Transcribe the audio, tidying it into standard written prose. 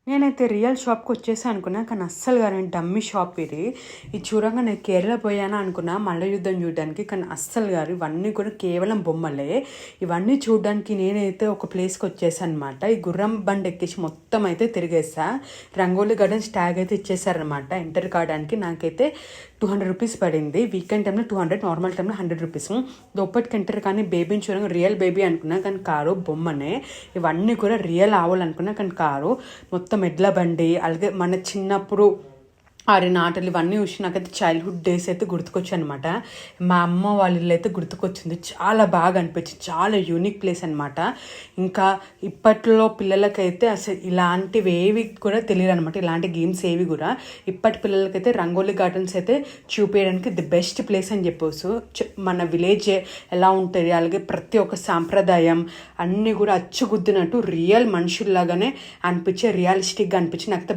నేనైతే రియల్ షాప్కి వచ్చేసి అనుకున్నా, కానీ అస్సలు కానీ డమ్మీ షాప్ ఇది చూడంగా నేను కేరళ పోయానా అనుకున్నా మల్ల యుద్ధం చూడడానికి, కానీ అస్సలు గారు ఇవన్నీ కూడా కేవలం బొమ్మలే. ఇవన్నీ చూడడానికి నేనైతే ఒక ప్లేస్కి వచ్చేసాను అనమాట. ఈ గుర్రం బండి ఎక్కేసి మొత్తం అయితే తిరిగేసా. రంగోలీ గార్డెన్స్ ట్యాగ్ అయితే ఇచ్చేసారనమాట ఎంటర్ కావడానికి. నాకైతే 200 రూపీస్ పడింది. వీకెండ్ టైంలో 200, నార్మల్ టైంలో 100 రూపీస్. లోపలికి ఎంటర్ కానీ బేబీని చూడంగా రియల్ బేబీ అనుకున్నా, కానీ కారు బొమ్మనే. ఇవన్నీ కూడా రియల్ ఆవులు అనుకున్నా, కానీ కారు మొత్తం ఎడ్ల బండి. అలాగే మన చిన్నప్పుడు ఆడిన ఆటలు ఇవన్నీ చూసి నాకైతే చైల్డ్హుడ్ డేస్ అయితే గుర్తుకొచ్చాయి అనమాట. మా అమ్మ వాళ్ళ ఇల్లు అయితే గుర్తుకొచ్చింది. చాలా బాగా అనిపించింది. చాలా యూనిక్ ప్లేస్ అనమాట. ఇంకా ఇప్పట్లో పిల్లలకైతే అసలు ఇలాంటివి ఏవి కూడా తెలియదు అనమాట. ఇలాంటి గేమ్స్ ఏవి కూడా ఇప్పటి పిల్లలకైతే రంగోలీ గార్డెన్స్ అయితే చూపించడానికి ది బెస్ట్ ప్లేస్ అని చెప్పొచ్చు. మన విలేజ్ ఎలా ఉంటుంది, అలాగే ప్రతి ఒక్క సాంప్రదాయం అన్నీ కూడా అచ్చుగుద్దినట్టు రియల్ మనుషుల్లాగానే అనిపించే, రియలిస్టిక్గా అనిపించి నాకైతే